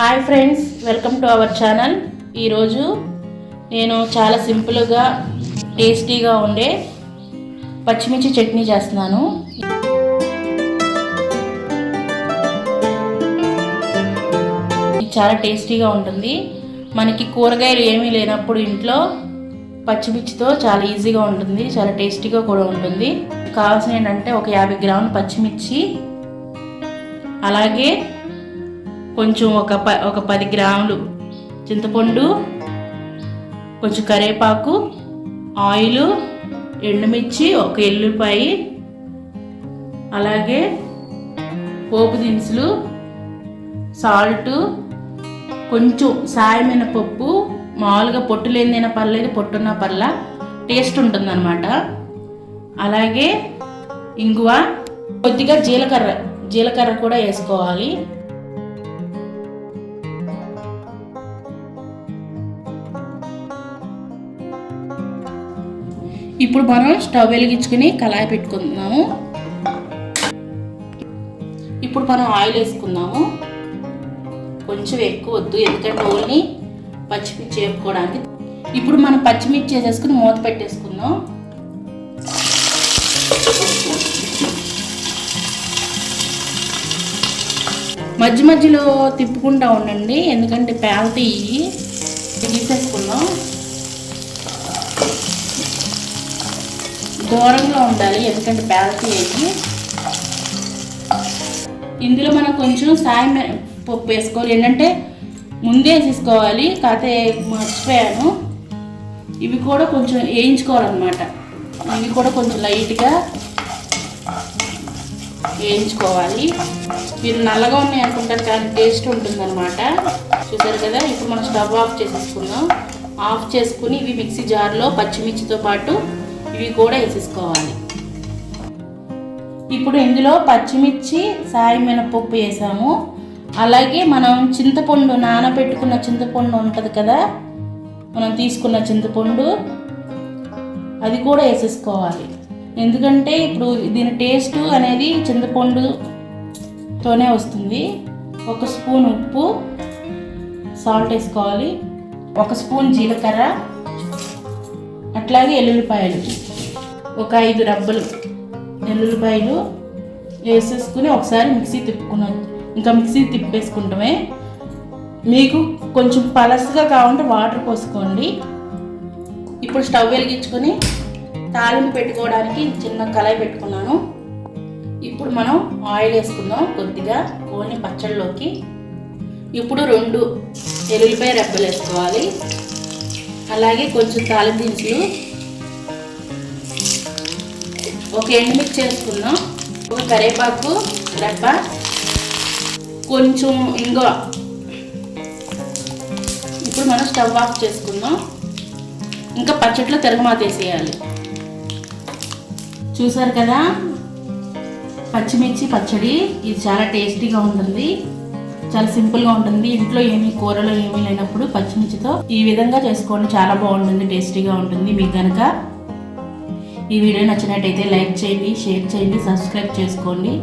Hi friends, welcome to our channel. ఈరోజు నేను చాలా సింపుల్గా టేస్టీగా ఉండే పచ్చిమిర్చి చట్నీ చేస్తున్నాను. ఇది చాలా టేస్టీగా ఉంటుంది. మనకి కూరగాయలు ఏమీ లేనప్పుడు ఇంట్లో పచ్చిమిర్చితో చాలా ఈజీగా ఉంటుంది, చాలా టేస్టీగా కూడా ఉంటుంది. కావాల్సిన ఏంటంటే ఒక 50 గ్రాముల పచ్చిమిర్చి, అలాగే కొంచెం ఒక 10 గ్రాములు చింతపండు, కొంచెం కరివేపాకు, ఆయిల్, ఎండుమిర్చి, ఒక ఎల్లుల్లిపాయ, అలాగే పోపు దినుసులు, సాల్ట్, కొంచెం సాయమినపప్పు, మామూలుగా పొట్టు లేనిదైనా పర్లేదు, పొట్టున్న పర్లా, టేస్ట్ ఉంటుందన్నమాట. అలాగే ఇంగువ, కొద్దిగా జీలకర్ర కూడా వేసుకోవాలి. ఇప్పుడు మనం స్టవ్ వెలిగించుకుని కళాయి పెట్టుకుందాము. ఇప్పుడు మనం ఆయిల్ వేసుకుందాము. కొంచెం ఎక్కువ వద్దు, ఎందుకంటే ఓన్లీ పచ్చిమిర్చి వేపుకోవడానికి. ఇప్పుడు మనం పచ్చిమిర్చి వేసేసుకుని మూత పెట్టేసుకుందాం. మధ్య మధ్యలో తిప్పుకుంటూ ఉండండి, ఎందుకంటే పేలతీ తీసేసుకుందాం. దూరంగా ఉండాలి, ఎందుకంటే పేలతీ వేసి. ఇందులో మనం కొంచెం సాయం పప్పు వేసుకోవాలి. ఏంటంటే ముందే వేసేసుకోవాలి, కాకపోతే మర్చిపోయాను. ఇవి కూడా కొంచెం వేయించుకోవాలన్నమాట. ఇవి కూడా కొంచెం లైట్గా వేయించుకోవాలి. మీరు నల్లగా ఉన్నాయి అనుకుంటారు, కానీ టేస్ట్ ఉంటుందన్నమాట. చూసారు కదా. ఇప్పుడు మనం స్టవ్ ఆఫ్ చేసేసుకుందాం. ఆఫ్ చేసుకుని ఇవి మిక్సీ జార్లో పచ్చిమిర్చితో పాటు ఇవి కూడా వేసేసుకోవాలి. ఇప్పుడు ఇందులో పచ్చిమిర్చి, సాయమినపప్పు వేసాము. అలాగే మనం చింతపండు, నానబెట్టుకున్న చింతపండు ఉంటుంది కదా, మనం తీసుకున్న చింతపండు, అది కూడా వేసేసుకోవాలి. ఎందుకంటే ఇప్పుడు దీని టేస్ట్ అనేది చింతపండుతోనే వస్తుంది. 1 స్పూన్ ఉప్పు, సాల్ట్ వేసుకోవాలి. 1 స్పూన్ జీలకర్ర, అట్లాగే ఎల్లుల్లిపాయలు, ఒక 5 రబ్బలు ఎల్లుల్లిపాయలు వేసేసుకుని ఒకసారి మిక్సీ తిప్పుకున్నాం. ఇంకా మిక్సీ తిప్పేసుకుంటామే. మీకు కొంచెం పలసగా కావాలంటే వాటర్ పోసుకోండి. ఇప్పుడు స్టవ్ వెలిగించుకొని తాలింపు పెట్టుకోవడానికి చిన్న కళాయి పెట్టుకున్నాను. ఇప్పుడు మనం ఆయిల్ వేసుకుందాం కొద్దిగా, ఓన్లీ పచ్చళ్ళలోకి. ఇప్పుడు 2 ఎల్లుల్లిపాయ రెబ్బలు వేసుకోవాలి. అలాగే కొంచెం తాలింపు దినుసులు, ఒక ఎండుమిర్చి వేసుకుందాం, ఒక కరివేపాకు రెబ్బ, కొంచెం ఇంగువ. ఇప్పుడు మనం స్టవ్ ఆఫ్ చేసుకుందాం. ఇంకా పచ్చట్లో తిరగమాత వేసేయాలి. చూసారు కదా, పచ్చిమిర్చి పచ్చడి. ఇది చాలా టేస్టీగా ఉంటుంది, చాలా సింపుల్గా ఉంటుంది. ఇంట్లో కూరలో ఏమీ లేనప్పుడు పచ్చిమిర్చితో ఈ విధంగా చేసుకోండి, చాలా బాగుంటుంది, టేస్టీగా ఉంటుంది. మీకు కనుక ఈ వీడియో నచ్చినట్టయితే లైక్ చేయండి, షేర్ చేయండి, సబ్స్క్రైబ్ చేసుకోండి.